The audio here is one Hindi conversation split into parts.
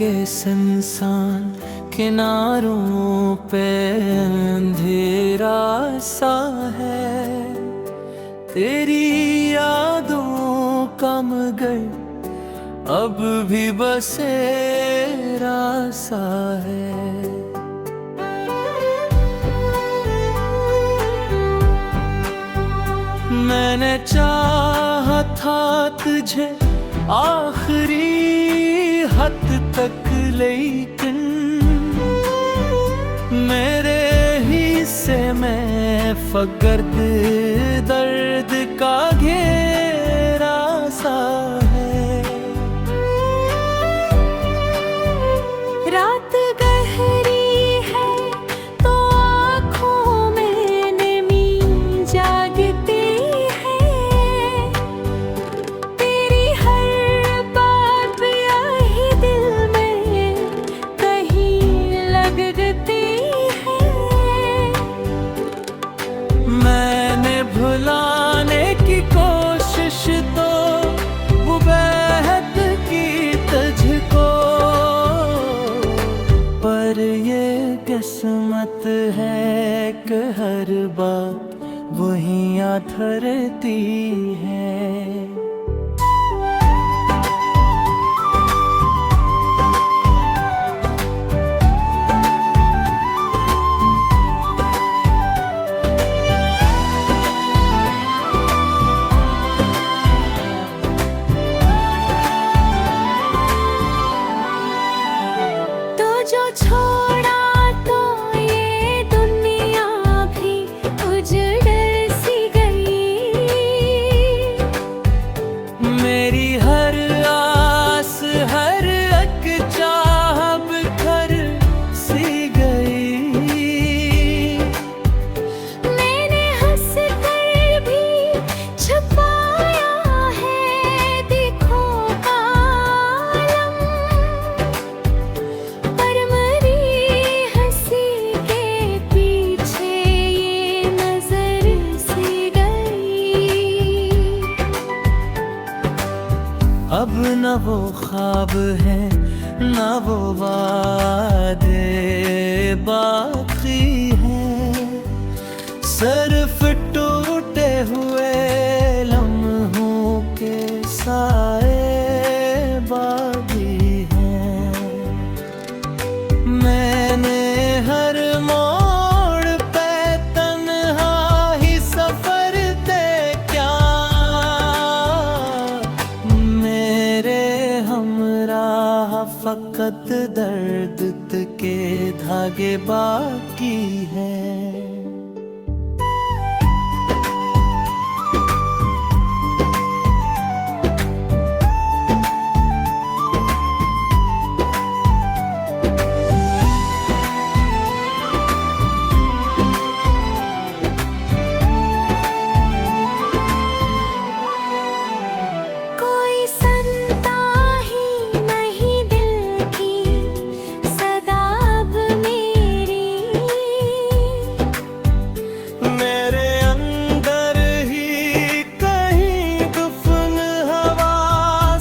के सुनसान किनारों पे अंधेरा सा है, तेरी यादों का मगर अब भी बसेरा सा है। मैंने चाहा था तुझे आखिरी हद तक, लेकिन मेरे हिस्से में फकत दर्द का घेरा सा है। रात गहरी है तो आँखों में नमी जागती है, तेरी हर बात यही दिल में कहीं लगती है। मैंने भुलाने की कोशिश तो वो बेहद की तुझको, पर ये किस्मत है कि हर बात वहीं आधरती है। तो जो छोड़ा तो ये दुनिया भी उजड़ सी गई, मेरी हर आस हर एक चाह बिखर सी गई। मैंने हंस कर भी छुपाया है दिखों का आलम, पर मरी हंसी के पीछे ये नजर सी गई। अब न वो ख्वाब है न वो वादे बाकी है, सिर्फ टूटे हुए लम्हों के साए बाकी हैं। मैंने हर मोड़ पे तन्हा ही सफर दे क्या, मेरे हमराह फकत दर्द के धागे बाकी हैं। कोई सुनता ही नहीं दिल की सदा अब मेरी, मेरे अंदर ही कहीं गुफ्तगू हवा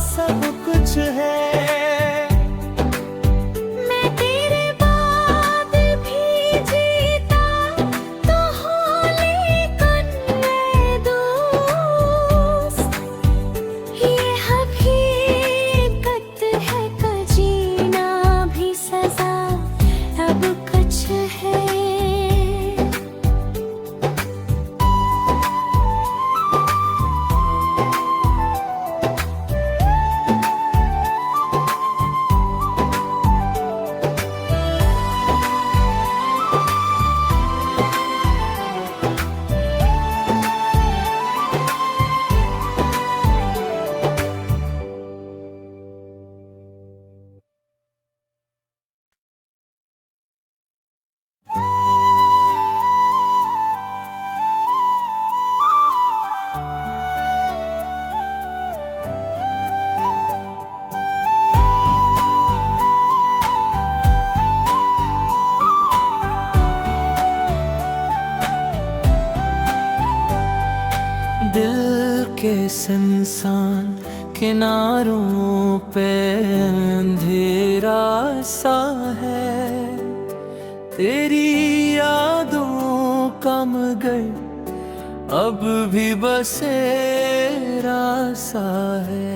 सब कुछ है। मैं तेरे बाद भी जीता तो हूँ, लेकिन मैं दोस्त ये हकीकत है कि जीना भी सजा अब कुछ है। दिल के सुनसान किनारों पे अंधेरा सा है, तेरी यादों का मगर अब भी बसेरा सा है।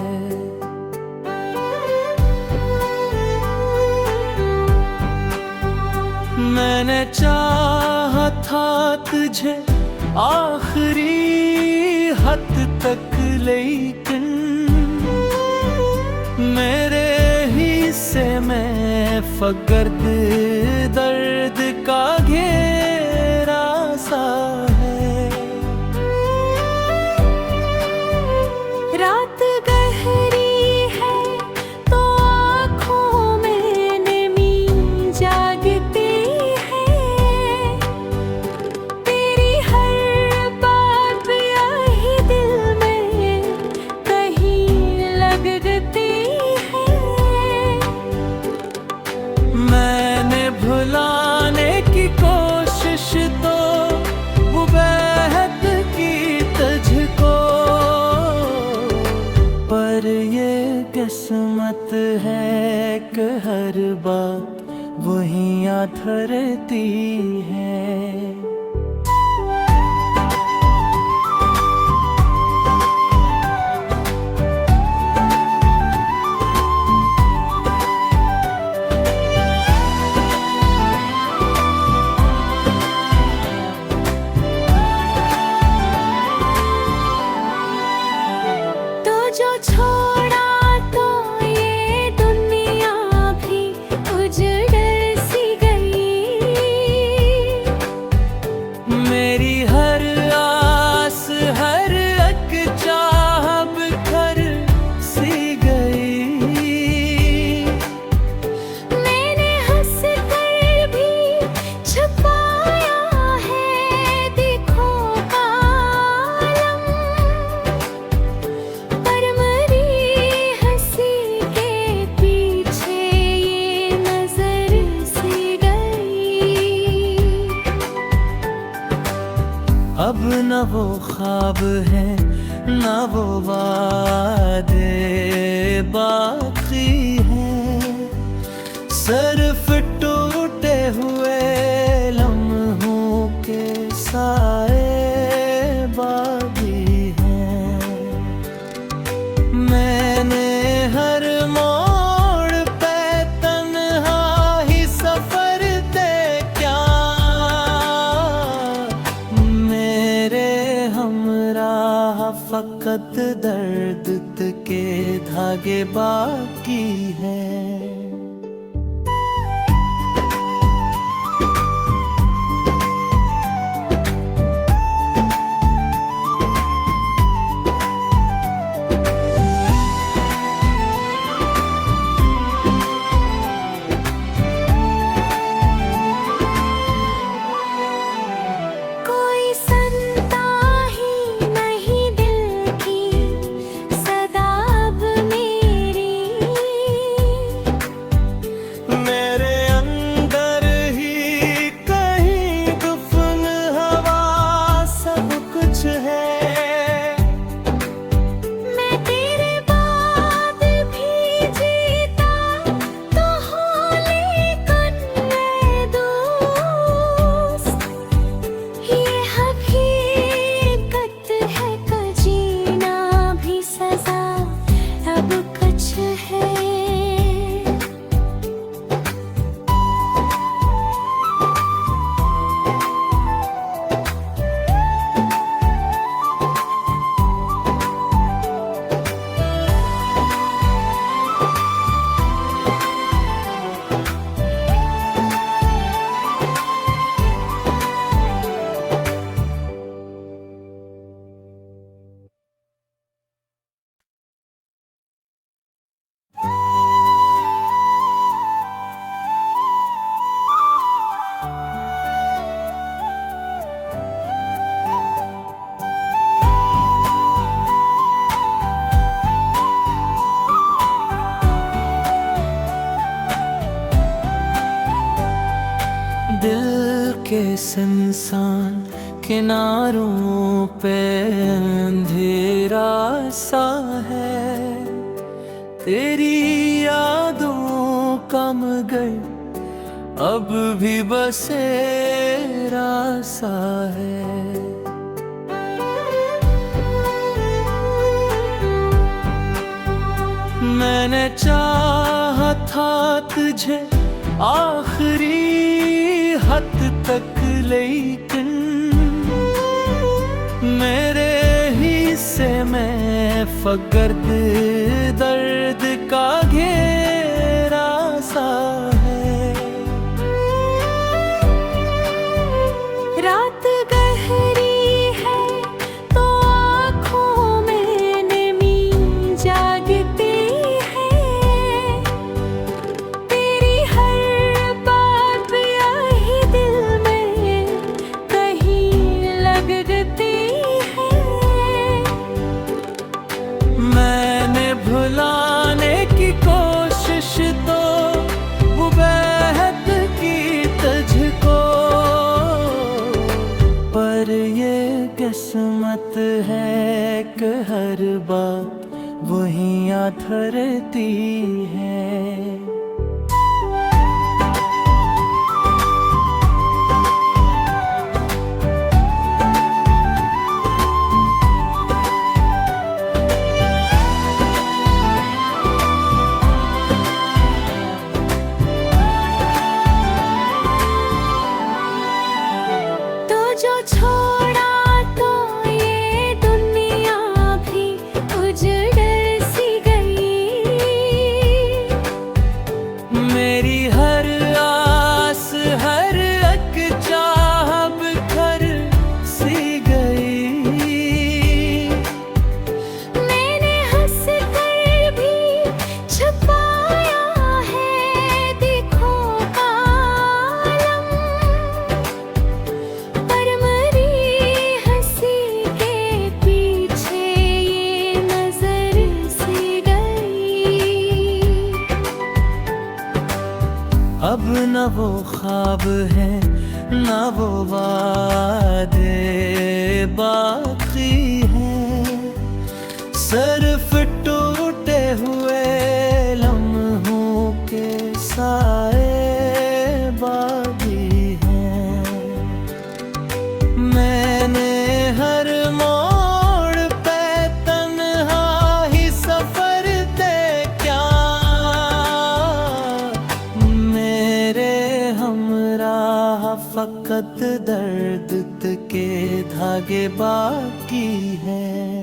मैंने चाहा था तुझे आखिरी हद तक, लेकिन मेरे हिस्से में फकर्द दर्द का घेरा सा है। रात गहरी है तो आँखों में नमी जागती है, तेरी हर बात यही दिल में कहीं लगती है। मैंने भुलाने की कोशिश तो वो बेहद की तुझको, पर ये किस्मत है कि हर बात वहीं आधरती है। तो जो छोड़ा तो ये दुनिया भी उजड़ सी गई, मेरी हर आस हर एक चाह बिखर सी गई। मैंने हंस कर भी छुपाया है दिखों का आलम, पर मरी हंसी के पीछे ये नजर सी गई। अब न वो ख्वाब है न वो वादे बाकी है, सिर्फ टूटे हुए लम्हों के साए बाकी हैं। मैंने हर मोड़ पे तन्हा ही सफर दे क्या, मेरे हमराह फकत दर्द के धागे बाकी हैं। कोई सुनता ही नहीं दिल की सदा अब मेरी, मेरे अंदर ही कहीं गुफ्तगू हवा सब कुछ है। मैं तेरे बाद भी जीता तो हूँ, लेकिन मैं दोस्त ये हकीकत है कि जीना भी सजा अब कुछ है। दिल के सुनसान किनारों पे अंधेरा सा है, तेरी यादों का मगर अब भी बसेरा सा है। मैंने चाहा था तुझे आखिरी हद तक, लेकिन मेरे हिस्से में फकर्द दर्द का घेरा सा है। रात गहरी है तो आँखों में नमी जागती है। तेरी हर बात यही दिल में कहीं लगती है। मैंने भुलाने की कोशिश तो वो बेहद की तुझको, पर ये किस्मत है कि हर बात वहीं आ धरती है। तो जो छोड़ा तो ये दुनिया भी उजड़ सी गई। मेरी हर आस हर एक चाह बिखर सी गई। मैंने हंस कर भी छुपाया है दिखों का आलम, पर मरी हंसी के पीछे ये नजर सी गई। अब न वो ख्वाब है न वो वादे बाकी है, सिर्फ टूटे हुए लम्हों के साए बाकी हैं। मैंने हर मोड़ पे तन्हा ही सफर ते क्या, मेरे हमराह फकत दर्द के धागे बाकी हैं।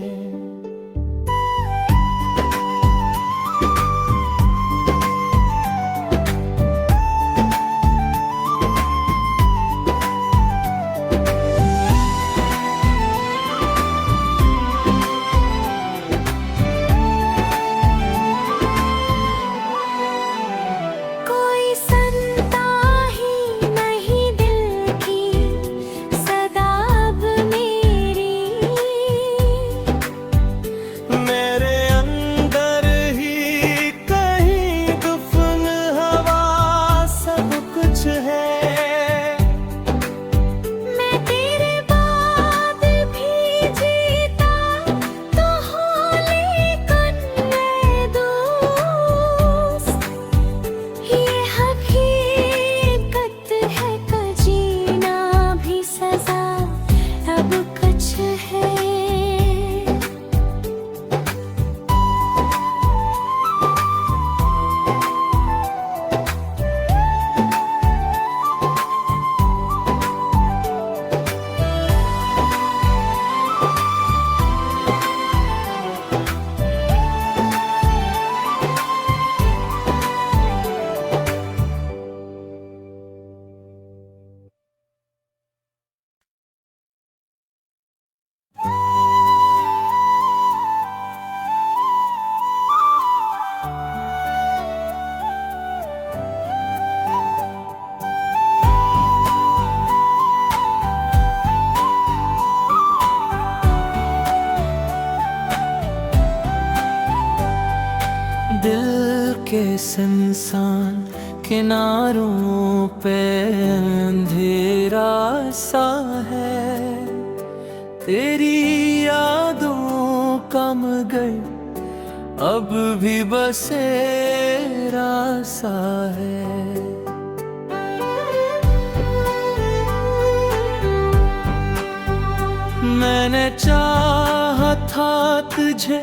कोई सुनता ही नहीं दिल की सदा अब मेरी। मेरे अंदर ही कहीं गुफ्तगू हवा सब कुछ है। मैं तेरे बाद भी जीता तो हूँ, लेकिन मैं दोस्त ये हकीकत है कि जीना भी सजा अब कुछ है। दिल के सुनसान किनारों पे अंधेरा सा है। तेरी यादों का मगर अब भी बसेरा सा है। मैंने चाहा था तुझे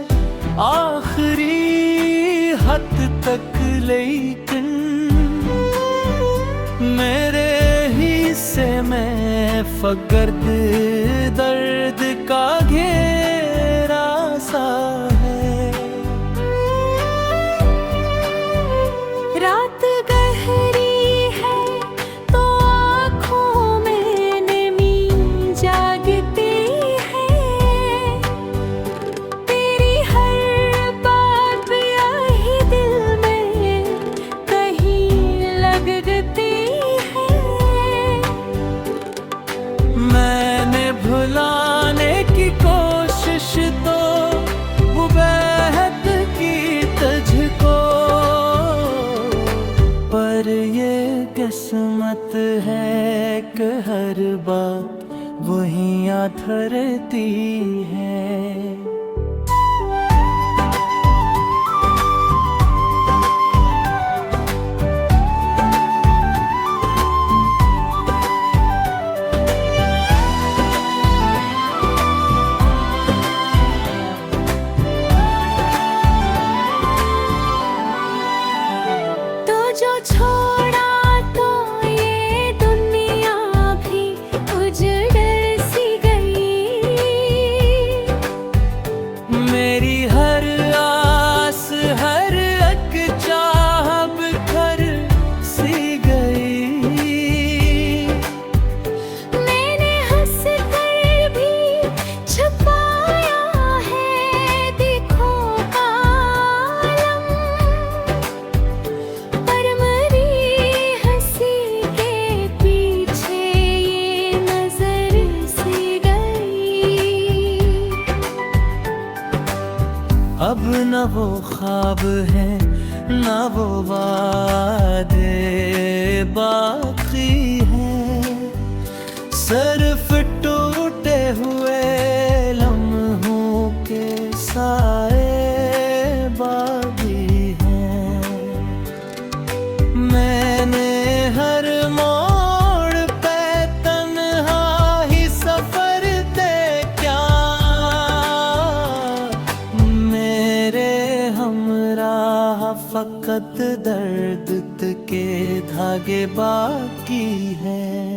आखिरी हद तक, लेकिन मेरे हिस्से में फकर्द दर्द का घेरा सा है। रात गहरी है तो आँखों में नमी जागती है। तेरी हर बात यही दिल में कहीं लगती है। मैंने भुलाने की कोशिश तो वो बेहद की तुझको, पर ये किस्मत है कि हर बात वहीं आधरती है। तो जो छोड़ा तो ये दुनिया भी उजड़ सी गई। मेरी हर आस हर एक चाह बिखर सी गई। मैंने हंस कर भी छुपाया है दिखों का आलम, पर मरी हंसी के पीछे ये नजर सी गई। अब न वो ख्वाब है न वो वादे बाकी है, सिर्फ टूटे हुए लम्हों के साए बाकी हैं। मैंने हर मोड़ पे तन्हा ही सफर दे क्या, मेरे हमराह फकत दर्द के धागे बाकी हैं।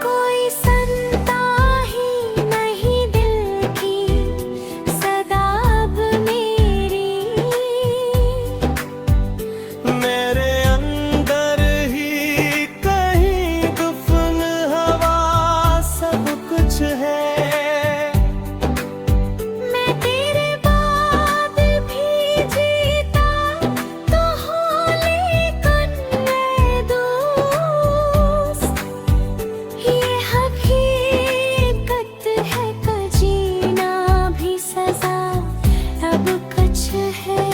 कोई सुनता ही नहीं दिल की सदा अब मेरी। मेरे अंदर ही कहीं गुफन हवा सब कुछ है। मैं तेरे बाद भी जीता तो हूँ, लेकिन मैं दोस्त ये हकीकत है कि जीना भी सजा अब कुछ है।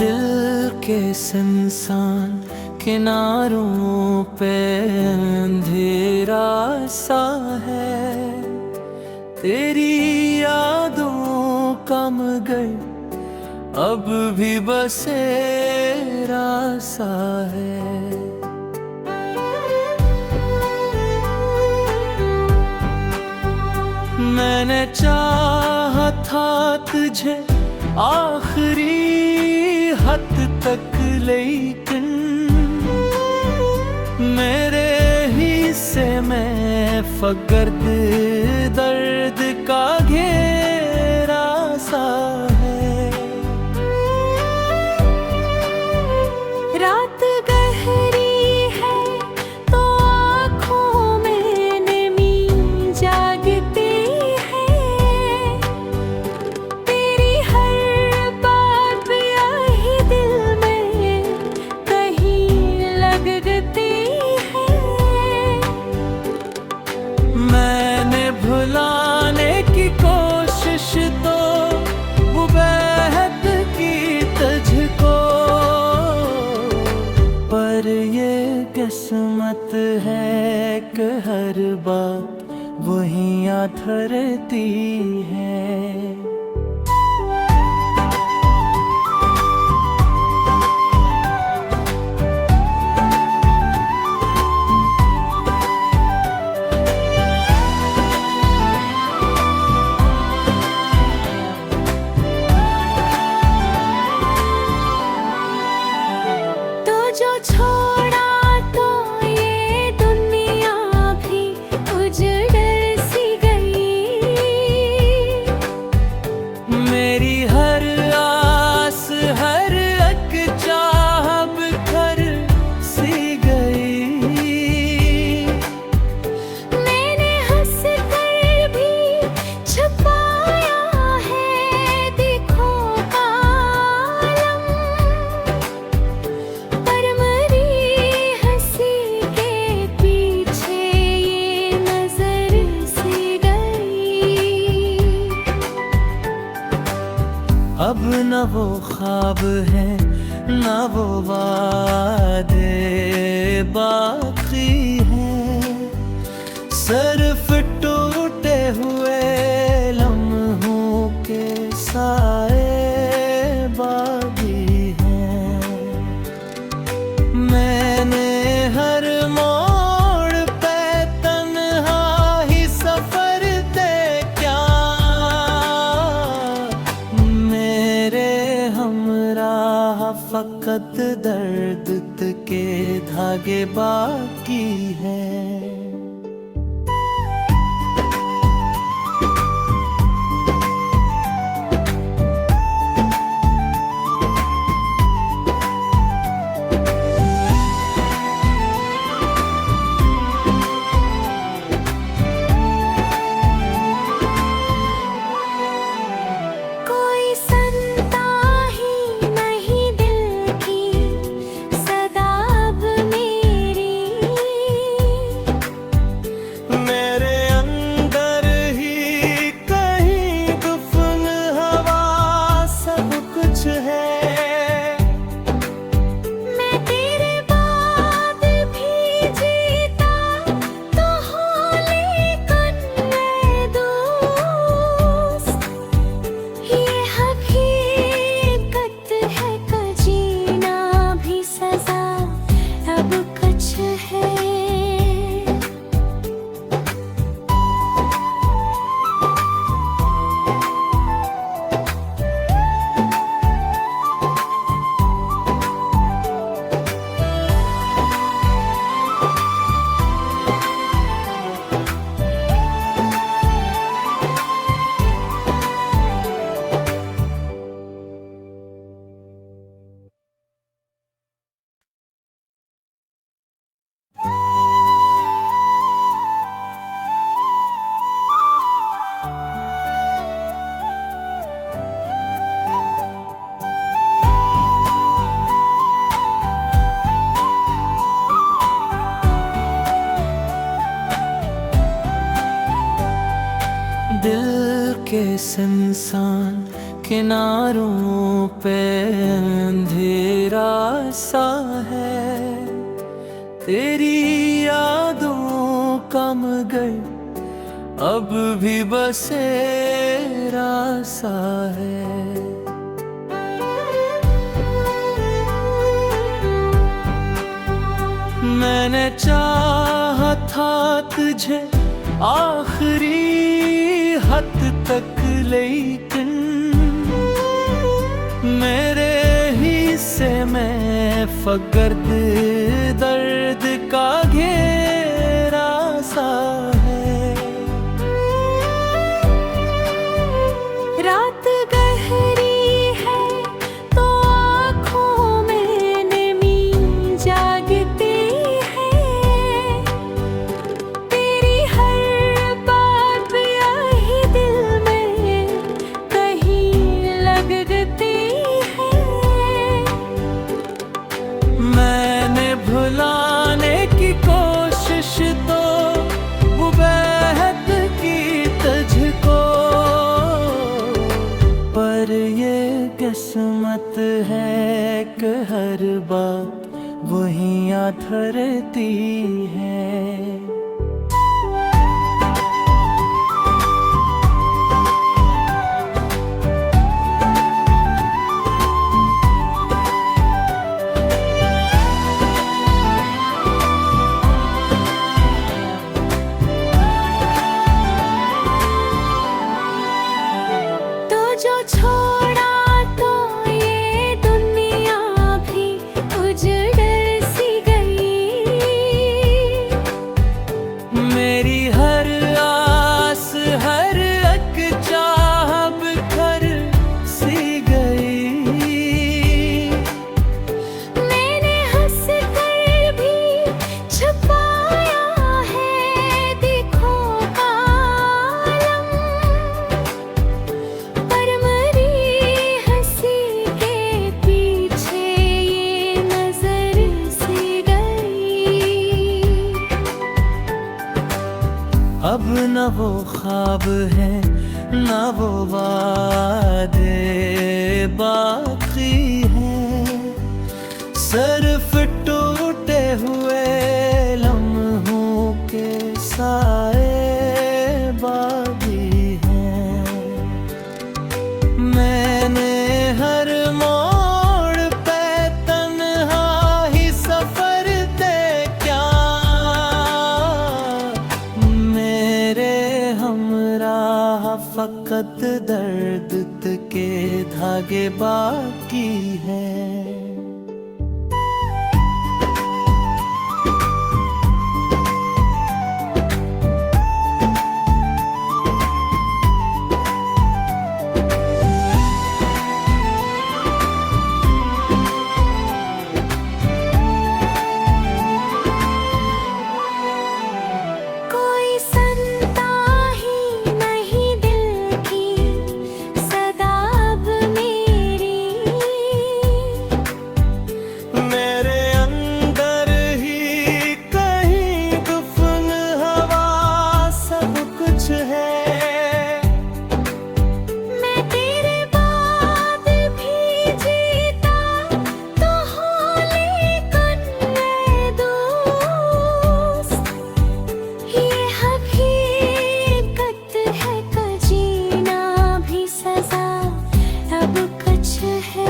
दिल के सुनसान किनारों पे अंधेरा सा है। तेरी यादों का मगर अब भी बसेरा सा है। मैंने चाहा था तुझे आखिरी हद तक, लेकिन मेरे हिस्से में फकर्द दर्द का घेरा सा है। रात गहरी है तो आँखों में नमी जागती है, तेरी हर बात यही दिल में कहीं लगती है। मैंने भुलाने की कोशिश तो वो बेहद की तुझको, पर ये किस्मत है कि हर बात वहीं आ धरती है। तो जो छोड़ा तो ये दुनिया भी उजड़ सी गई, मेरी हर आस हर एक चाह बिखर सी गई। मैंने हंस कर भी छुपाया है दिखों का आलम, पर मरी हंसी के पीछे ये नजर सी गई। अब न वो ख्वाब है न वो वादे बाकी हैं, सिर्फ टूटे हुए लम्हों के साए बाकी हैं। मैंने हर मोड़ पे तन्हा ही सफर ते क्या, मेरे हमराह फकत दर्द के धागे बाकी हैं। कोई सुनता ही नहीं दिल की सदा अब मेरी, मेरे अंदर ही कहीं गुफन हवा सब कुछ है। मैं तेरे बाद भी जीता तो हूँ, लेकिन मैं दोस्त ये हकीकत है कि जीना भी सजा अब कुछ है। दिल के सुनसान किनारों पे अंधेरा सा है, तेरी यादों का मगर अब भी बसेरा सा है। मैंने चाहा था तुझे आखिरी लेकिन मेरे हिस्से में फकर्द दर्द का घेरा सा है। रात गहरी है तो आँखों में नमी जागती है। तेरी हर बात यही दिल में कहीं लगती है। मैंने भुलाने की कोशिश तो वो बेहद की तुझको, पर ये किस्मत है कि हर बात वहीं आधरती है। तो जो छोड़ा तो ये दुनिया भी उजड़ सी गई। मेरी हर आस हर एक चाह बिखर सी गई। मैंने हंस कर भी छुपाया है दिखों का आलम, पर मरी हंसी के पीछे ये नजर सी गई। अब न वो ख्वाब है न वो वादे बाकी है, सिर्फ टूटे हुए लम्हों के साए बाकी हैं। मैंने हर मोड़ पे तन्हा ही सफर दे क्या, मेरे हमराह फकत दर्द के धागे बाकी हैं। कोई सुनता ही नहीं दिल की सदा अब मेरी। मेरे अंदर ही कहीं गुफ्तगू हवा सब कुछ है। मैं तेरे बाद भी जीता तो हूँ, लेकिन मैं दोस्त ये हकीकत है कि जीना भी सजा अब कुछ है।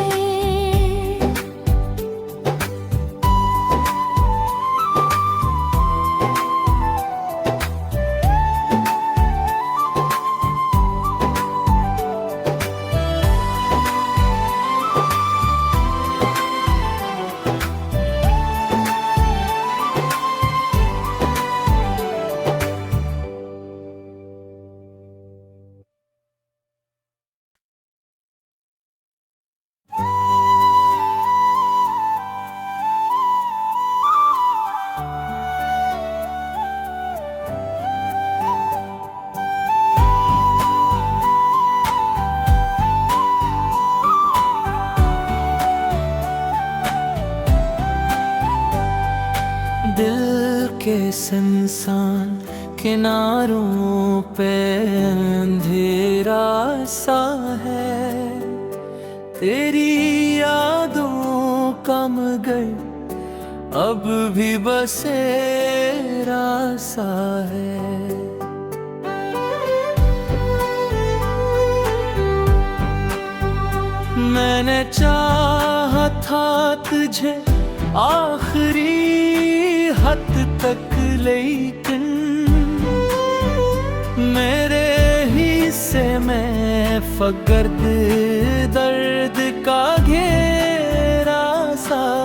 दिल के सुनसान किनारों पे अंधेरा सा है। तेरी यादों का मगर अब भी बसेरा सा है। मैंने चाहा था तुझे आखिरी हद तक, लेकिन मेरे हिस्से में फगर्द दर्द का घेरा सा